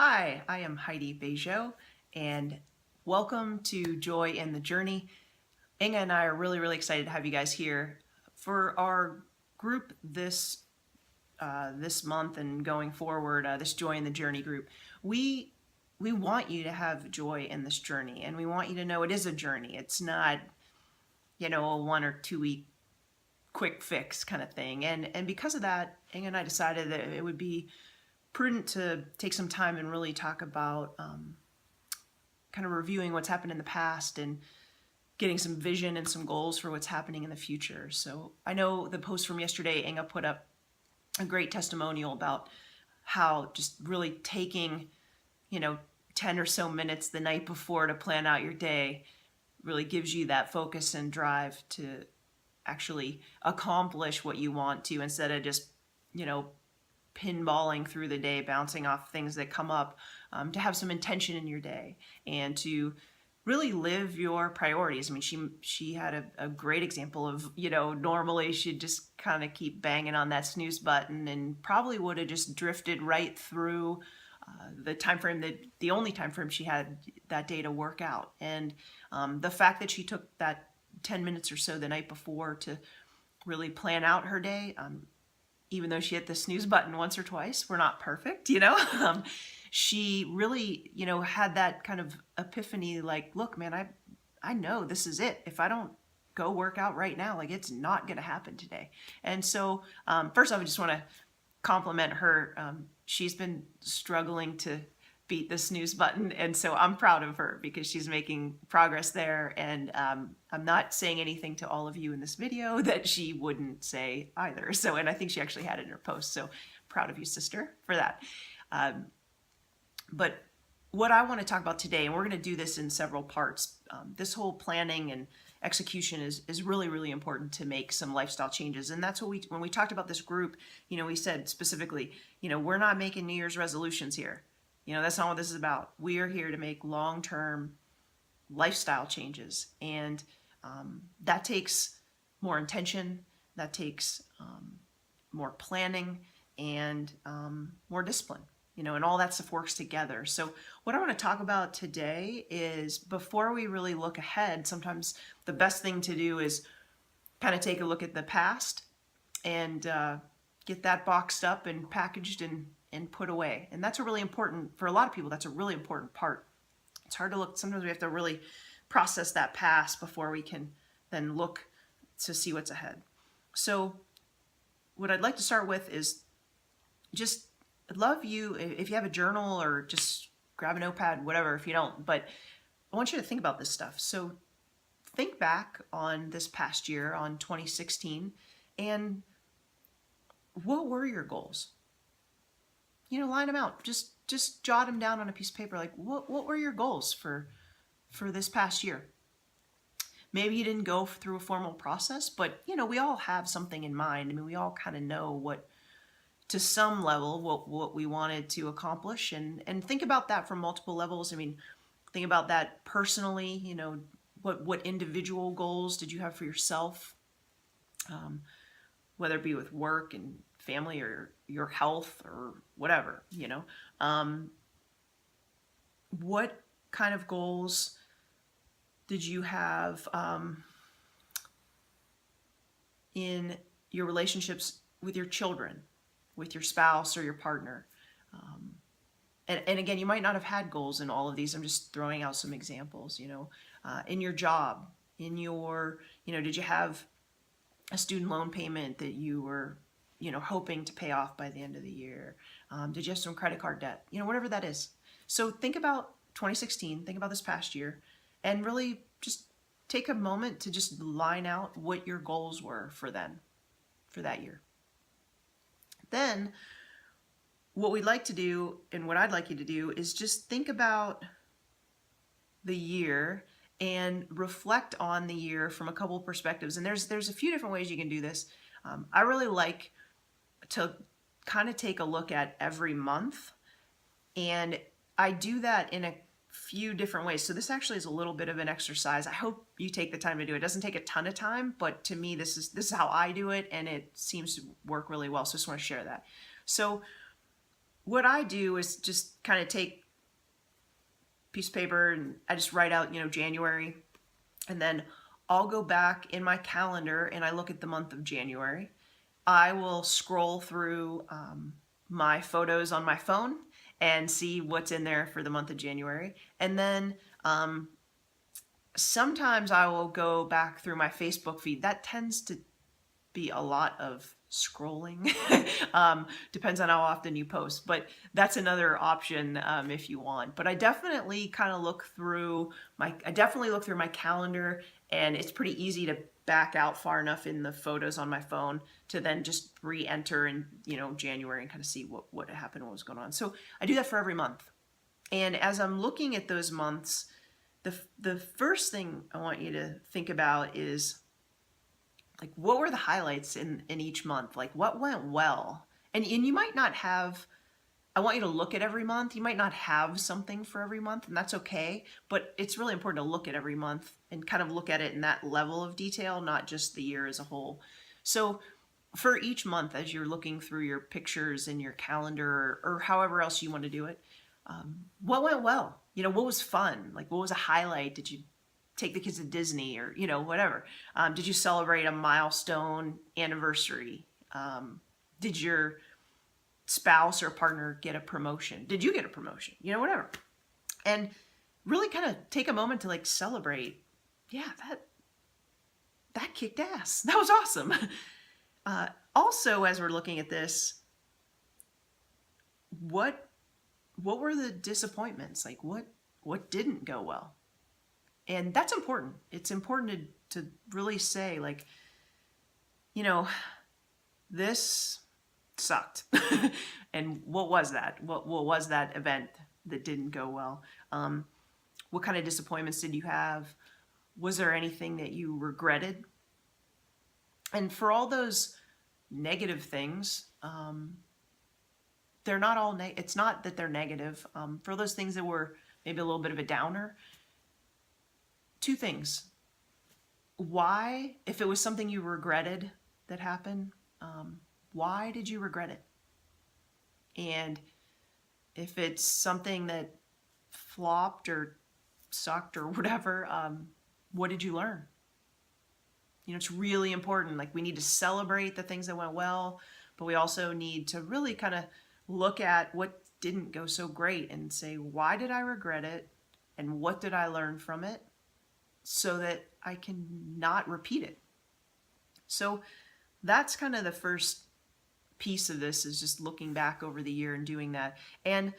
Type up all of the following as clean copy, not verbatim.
Hi, I am Heidi Bejo, and welcome to Joy in the Journey. Inga and I are really excited to have you guys here for our group this month and going forward. This Joy in the Journey group. We want you to have joy in this journey, and we want you to know it is a journey. It's not, a 1 or 2 week quick fix kind of thing. And because of that, Inga and I decided that it would be prudent to take some time and really talk about kind of reviewing what's happened in the past and getting some vision and some goals for what's happening in the future. So I know the post from yesterday, Inga put up a great testimonial about how just really taking, 10 or so minutes the night before to plan out your day really gives you that focus and drive to actually accomplish what you want to, instead of just, pinballing through the day, bouncing off things that come up, to have some intention in your day and to really live your priorities. I mean, she had a great example of, normally she'd just kind of keep banging on that snooze button and probably would have just drifted right through the time frame, the only time frame she had that day to work out. And the fact that she took that 10 minutes or so the night before to really plan out her day, even though she hit the snooze button once or twice, we're not perfect, she really, had that kind of epiphany, like, look, man, I know this is it. If I don't go work out right now, like, it's not going to happen today. And so, first off, I just want to compliment her. She's been struggling to beat the snooze button, and so I'm proud of her because she's making progress there. And I'm not saying anything to all of you in this video that she wouldn't say either. So, and I think she actually had it in her post. So proud of you, sister, for that. But what I want to talk about today, and we're going to do this in several parts, this whole planning and execution is really important to make some lifestyle changes. And that's what when we talked about this group, we said specifically, we're not making New Year's resolutions here. That's not what this is about. We are here to make long-term lifestyle changes. And that takes more intention, that takes more planning, and more discipline, and all that stuff works together. So what I want to talk about today is, before we really look ahead, sometimes the best thing to do is kind of take a look at the past and get that boxed up and packaged and put away. And that's a really important, for a lot of people, that's a really important part. It's hard to look, sometimes we have to really process that past before we can then look to see what's ahead. So what I'd like to start with is just, I'd love you, if you have a journal or just grab a notepad, whatever, if you don't, but I want you to think about this stuff. So think back on this past year, on 2016, and what were your goals? Line them out. Just jot them down on a piece of paper. Like, what were your goals for this past year? Maybe you didn't go through a formal process, but we all have something in mind. I mean, we all kind of know what, to some level, what we wanted to accomplish, and think about that from multiple levels. I mean, think about that personally. What individual goals did you have for yourself? Whether it be with work and family or your health or whatever, what kind of goals did you have in your relationships with your children, with your spouse or your partner? And again, you might not have had goals in all of these. I'm just throwing out some examples, in your job, in your, did you have a student loan payment that you were, hoping to pay off by the end of the year? Did you have some credit card debt? Whatever that is. So think about 2016, think about this past year, and really just take a moment to just line out what your goals were for that year. Then what we'd like to do, and what I'd like you to do, is just think about the year and reflect on the year from a couple of perspectives. And there's a few different ways you can do this. I really like to kind of take a look at every month, and I do that in a few different ways. So this actually is a little bit of an exercise. I hope you take the time to do it. It doesn't take a ton of time, but to me, this is how I do it, and it seems to work really well. So I just want to share that. So what I do is just kind of take a piece of paper and I just write out, January, and then I'll go back in my calendar and I look at the month of January. I will scroll through my photos on my phone and see what's in there for the month of January. And then sometimes I will go back through my Facebook feed. That tends to be a lot of scrolling. Depends on how often you post, but that's another option if you want. But I definitely kind of look through my calendar, and it's pretty easy to back out far enough in the photos on my phone to then just re-enter in January and kind of see what happened, what was going on. So I do that for every month. And as I'm looking at those months, the first thing I want you to think about is, like, what were the highlights in each month? Like, what went well? And you might not have, I want you to look at every month. You might not have something for every month, and that's okay. But it's really important to look at every month and kind of look at it in that level of detail, not just the year as a whole. So for each month, as you're looking through your pictures in your calendar or however else you want to do it, what went well? What was fun? Like, what was a highlight? Did you take the kids to Disney or, whatever? Did you celebrate a milestone anniversary? Did your spouse or partner get a promotion? Did you get a promotion? Whatever. And really kind of take a moment to like celebrate. Yeah, that kicked ass. That was awesome. Also, as we're looking at this, what were the disappointments? Like, what didn't go well? And that's important. It's important to really say, like, this sucked. And what was that? What was that event that didn't go well? What kind of disappointments did you have? Was there anything that you regretted? And for all those negative things, they're not all, it's not that they're negative. For those things that were maybe a little bit of a downer, two things. Why, if it was something you regretted that happened, why did you regret it? And if it's something that flopped or sucked or whatever, what did you learn? It's really important. Like, we need to celebrate the things that went well, but we also need to really kind of look at what didn't go so great and say, why did I regret it? And what did I learn from it so that I can not repeat it? So that's kind of the first piece of this, is just looking back over the year and doing that. And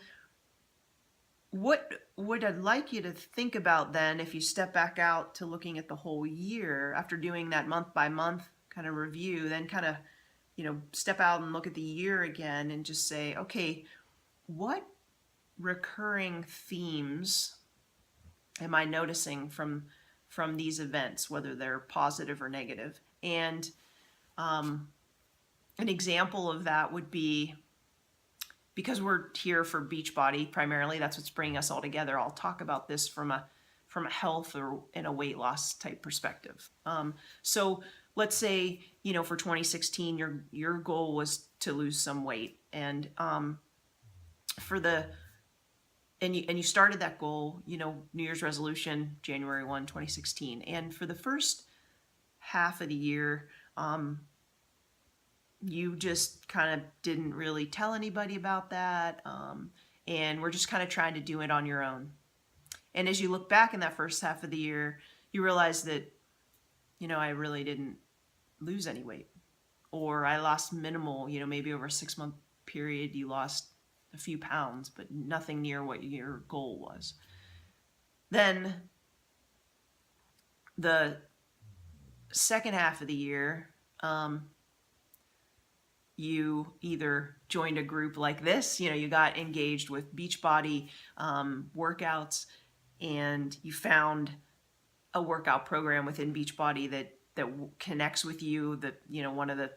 what I'd like you to think about then, if you step back out to looking at the whole year, after doing that month by month kind of review, then kind of, step out and look at the year again and just say, okay, what recurring themes am I noticing from these events, whether they're positive or negative? And an example of that would be, because we're here for Beachbody primarily, that's what's bringing us all together. I'll talk about this from a health or in a weight loss type perspective. So let's say, for 2016, your goal was to lose some weight, and you started that goal, New Year's resolution, January 1, 2016. And for the first half of the year, you just kind of didn't really tell anybody about that. And we're just kind of trying to do it on your own. And as you look back in that first half of the year, you realize that, I really didn't lose any weight, or I lost minimal, maybe over a 6-month period, you lost a few pounds, but nothing near what your goal was. Then the second half of the year, you either joined a group like this, you got engaged with Beachbody workouts, and you found a workout program within Beachbody that connects with you, that, one of the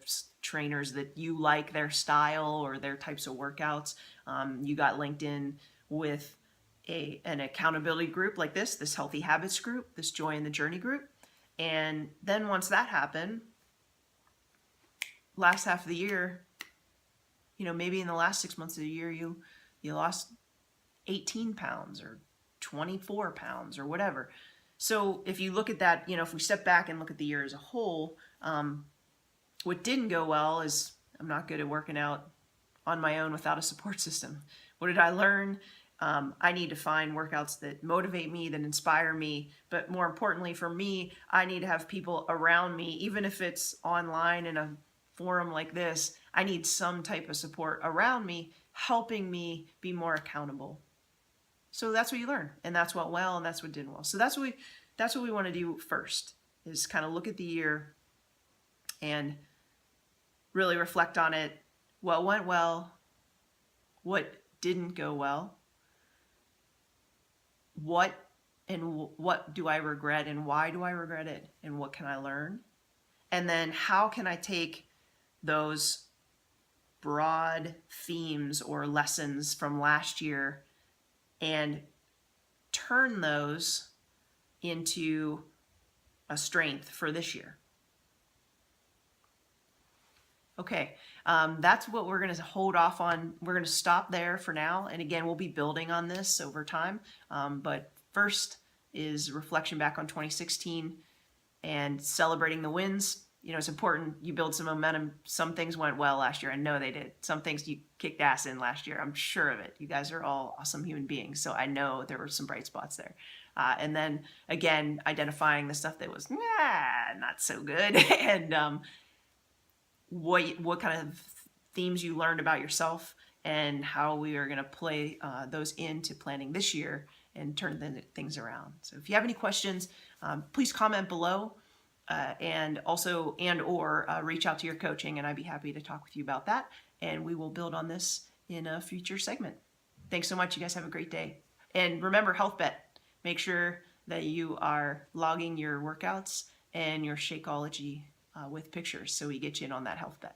trainers that you like their style or their types of workouts. You got linked in with an accountability group like this Healthy Habits group, this Joy in the Journey group. And then once that happened, last half of the year, maybe in the last 6 months of the year, you lost 18 pounds or 24 pounds or whatever. So if you look at that, if we step back and look at the year as a whole, what didn't go well is I'm not good at working out on my own without a support system. What did I learn? I need to find workouts that motivate me, that inspire me. But more importantly for me, I need to have people around me, even if it's online in a forum like this. I need some type of support around me, helping me be more accountable. So that's what you learn, and that's what well, and that's what didn't well. So that's what we want to do first, is kind of look at the year and really reflect on it. What went well? What didn't go well? What do I regret, and why do I regret it, and what can I learn? And then how can I take those broad themes or lessons from last year and turn those into a strength for this year? Okay, that's what we're going to hold off on. We're going to stop there for now. And again, we'll be building on this over time. But first is reflection back on 2016 and celebrating the wins. It's important you build some momentum. Some things went well last year. I know they did. Some things you kicked ass in last year. I'm sure of it. You guys are all awesome human beings. So I know there were some bright spots there. And then again, identifying the stuff that was not so good and what kind of themes you learned about yourself and how we are going to play those into planning this year and turn things around. So if you have any questions, please comment below and or reach out to your coaching, and I'd be happy to talk with you about that. And we will build on this in a future segment. Thanks so much. You guys have a great day. And remember, HealthBet. Make sure that you are logging your workouts and your Shakeology with pictures so we get you in on that HealthBet.